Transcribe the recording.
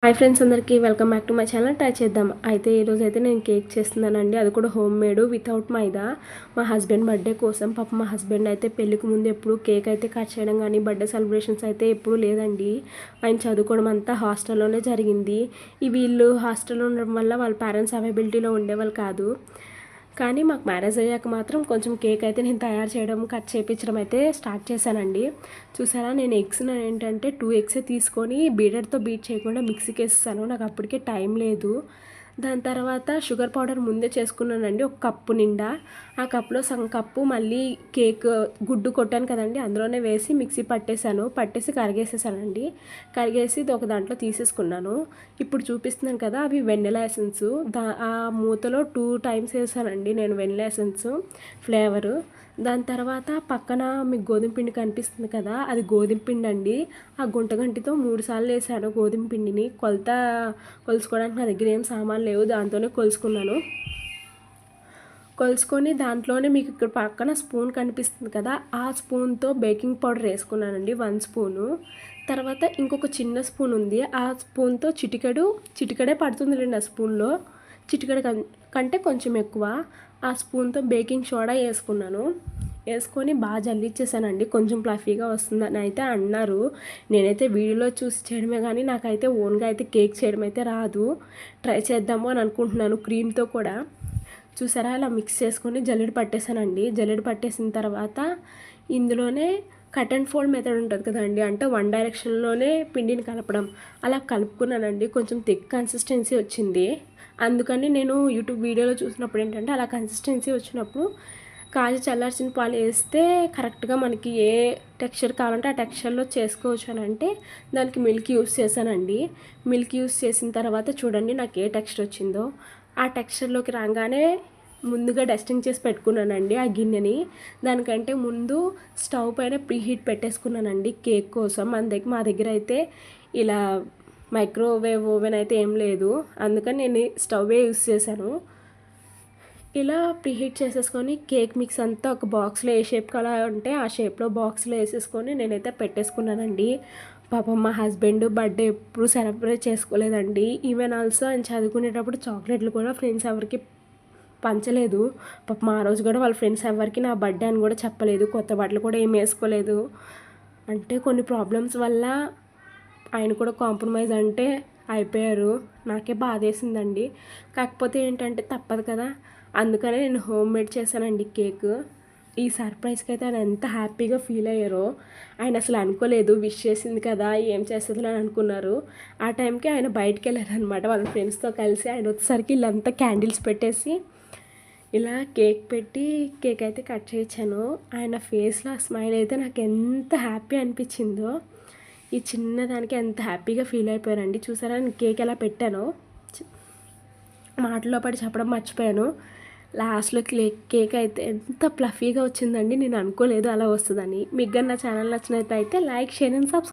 Hi friends, అందరికీ welcome back to my channel. Try చేద్దాం. అయితే ఈరోజు అయితే నేను కేక్ చేస్తున్నానండి. అది కూడా హోమ్ మేడ్ వితౌట్ మైదా. మా హస్బెండ్ బర్త్డే కోసం. పాప మా హస్బెండ్ అయితే పెళ్ళికి ముందు ఎప్పుడు కేక్ అయితే కట్ చేయడం కానీ బర్త్డే సెలబ్రేషన్స్ అయితే ఎప్పుడు లేదండి. ఆయన చదువుకోవడం అంతా హాస్టల్లోనే జరిగింది. ఈ వీళ్ళు హాస్టల్లో ఉండడం వల్ల వాళ్ళ పేరెంట్స్ అవైలబిలిటీలో ఉండేవాళ్ళు కాదు. కానీ మాకు మ్యారేజ్ అయ్యాక మాత్రం కొంచెం కేక్ అయితే నేను తయారు చేయడం, కట్ చేయించడం అయితే స్టార్ట్ చేశానండి. చూసారా, నేను ఎగ్స్ ఏంటంటే 2 ఎగ్సే తీసుకొని బీటర్తో బీట్ చేయకుండా మిక్సీకి వేస్తాను. నాకు అప్పటికే టైం లేదు. దాని తర్వాత షుగర్ పౌడర్ ముందే చేసుకున్నానండి, ఒక కప్పు నిండా. ఆ కప్పులో సగం కప్పు మళ్ళీ కేక్ గుడ్డు కొట్టాను కదండి, అందులోనే వేసి మిక్సీ పట్టేసి కరిగేసేసానండి. కరిగేసి ఇది ఒక దాంట్లో తీసేసుకున్నాను. ఇప్పుడు చూపిస్తున్నాను కదా, అవి వెన్నెలా ఎసెన్స్. ఆ మూతలో 2 టైమ్స్ వేసానండి నేను వెన్నెలా ఎసెన్స్ ఫ్లేవరు. దాని తర్వాత పక్కన మీకు గోధుమ పిండి కనిపిస్తుంది కదా, అది గోధుమ పిండి అండి. ఆ గుంటగంటితో 3 సార్లు వేసాను గోధుమ పిండిని. కొలుసుకోవడానికి నా దగ్గర ఏం సామాన్లు లేవు, దాంతోనే కొలుసుకొని దాంట్లోనే మీకు ఇక్కడ పక్కన స్పూన్ కనిపిస్తుంది కదా, ఆ స్పూన్తో బేకింగ్ పౌడర్ వేసుకున్నానండి 1 స్పూను. తర్వాత ఇంకొక చిన్న స్పూన్ ఉంది, ఆ స్పూన్తో చిటికెడే పడుతుందిలేండి. ఆ స్పూన్లో చిటికెడ కంటే కొంచెం ఎక్కువ. ఆ స్పూన్తో బేకింగ్ సోడా వేసుకొని బాగా జల్లిచ్చేసానండి. కొంచెం ప్లఫీగా వస్తుందని అయితే అన్నారు. నేనైతే వీడియోలో చూసి చేయడమే కానీ నాకైతే ఓన్గా అయితే కేక్ చేయడం అయితే రాదు. ట్రై చేద్దాము అని అనుకుంటున్నాను క్రీమ్తో కూడా. చూసారా, అలా మిక్స్ చేసుకొని జల్లెడ పట్టేసానండి. జల్లెడ పట్టేసిన తర్వాత ఇందులోనే కట్ అండ్ ఫోల్డ్ మెథడ్ ఉంటుంది కదండి, అంటే 1 డైరెక్షన్లోనే పిండిని కలపడం. అలా కలుపుకున్నానండి. కొంచెం థిక్ కన్సిస్టెన్సీ వచ్చింది. అందుకని నేను యూట్యూబ్ వీడియోలో చూసినప్పుడు ఏంటంటే అలా కన్సిస్టెన్సీ వచ్చినప్పుడు కాచి చల్లార్చిన పాలు వేస్తే కరెక్ట్గా మనకి ఏ టెక్స్చర్ కావాలంటే ఆ టెక్స్చర్లో చేసుకోవచ్చు అని అంటే దానికి మిల్క్ యూస్ చేశానండి. మిల్క్ యూస్ చేసిన తర్వాత చూడండి నాకు ఏ టెక్స్చర్ వచ్చిందో. ఆ టెక్స్చర్లోకి రాగానే ముందుగా డస్టింగ్ చేసి పెట్టుకున్నానండి ఆ గిన్నెని. దానికంటే ముందు స్టవ్ పైన ప్రీహీట్ పెట్టేసుకున్నానండి కేక్ కోసం. మా దగ్గర అయితే ఇలా మైక్రోవేవ్ ఓవెన్ అయితే ఏం లేదు, అందుకని నేను స్టవ్వే యూస్ చేశాను. ఇలా ప్రీహీట్ చేసేసుకొని కేక్ మిక్స్ అంతా ఒక బాక్స్లో ఏ షేప్ అలా ఉంటే ఆ షేప్లో బాక్స్లో వేసేసుకొని నేనైతే పెట్టేసుకున్నానండి. పాపం మా హస్బెండ్ బర్త్డే ఎప్పుడు సెలబ్రేట్ చేసుకోలేదండి. ఈవెన్ ఆల్సో ఆయన చదువుకునేటప్పుడు చాక్లెట్లు కూడా ఫ్రెండ్స్ ఎవరికి పంచలేదు. పాపం ఆ రోజు కూడా వాళ్ళ ఫ్రెండ్స్ ఎవరికి నా బర్త్డే అని కూడా చెప్పలేదు. కొత్త బట్టలు కూడా ఏం వేసుకోలేదు. అంటే కొన్ని ప్రాబ్లమ్స్ వల్ల ఆయన కూడా కాంప్రమైజ్ అంటే అయిపోయారు. నాకే బాధేసిందండి. కాకపోతే ఏంటంటే తప్పదు కదా, అందుకనే నేను హోమ్ మేడ్ చేశానండి కేక్. ఈ సర్ప్రైజ్కి అయితే ఆయన ఎంత హ్యాపీగా ఫీల్ అయ్యారో. ఆయన అసలు అనుకోలేదు, విష్ చేసింది కదా ఏం చేస్తుంది అని అనుకున్నారు. ఆ టైంకి ఆయన బయటికి వెళ్ళారనమాట వాళ్ళ ఫ్రెండ్స్తో కలిసి. ఆయన వచ్చేసరికి వీళ్ళంతా క్యాండిల్స్ పెట్టేసి ఇలా కేక్ అయితే కట్ చేయించాను. ఆయన ఫేస్లో స్మైల్ అయితే నాకు ఎంత హ్యాపీ అనిపించిందో. ఈ చిన్నదానికి ఎంత హ్యాపీగా ఫీల్ అయిపోయానండి. చూసారా నేను కేక్ ఎలా పెట్టానో, మాటల్లో పడి చెప్పడం మర్చిపోయాను. లాస్ట్లో కేక్ అయితే ఎంత ప్లఫీగా వచ్చిందండి. నేను అనుకోలేదు అలా వస్తుందని. మీకు నా ఛానల్ నచ్చినట్లయితే లైక్, షేర్ అండ్ సబ్స్క్రైబ్.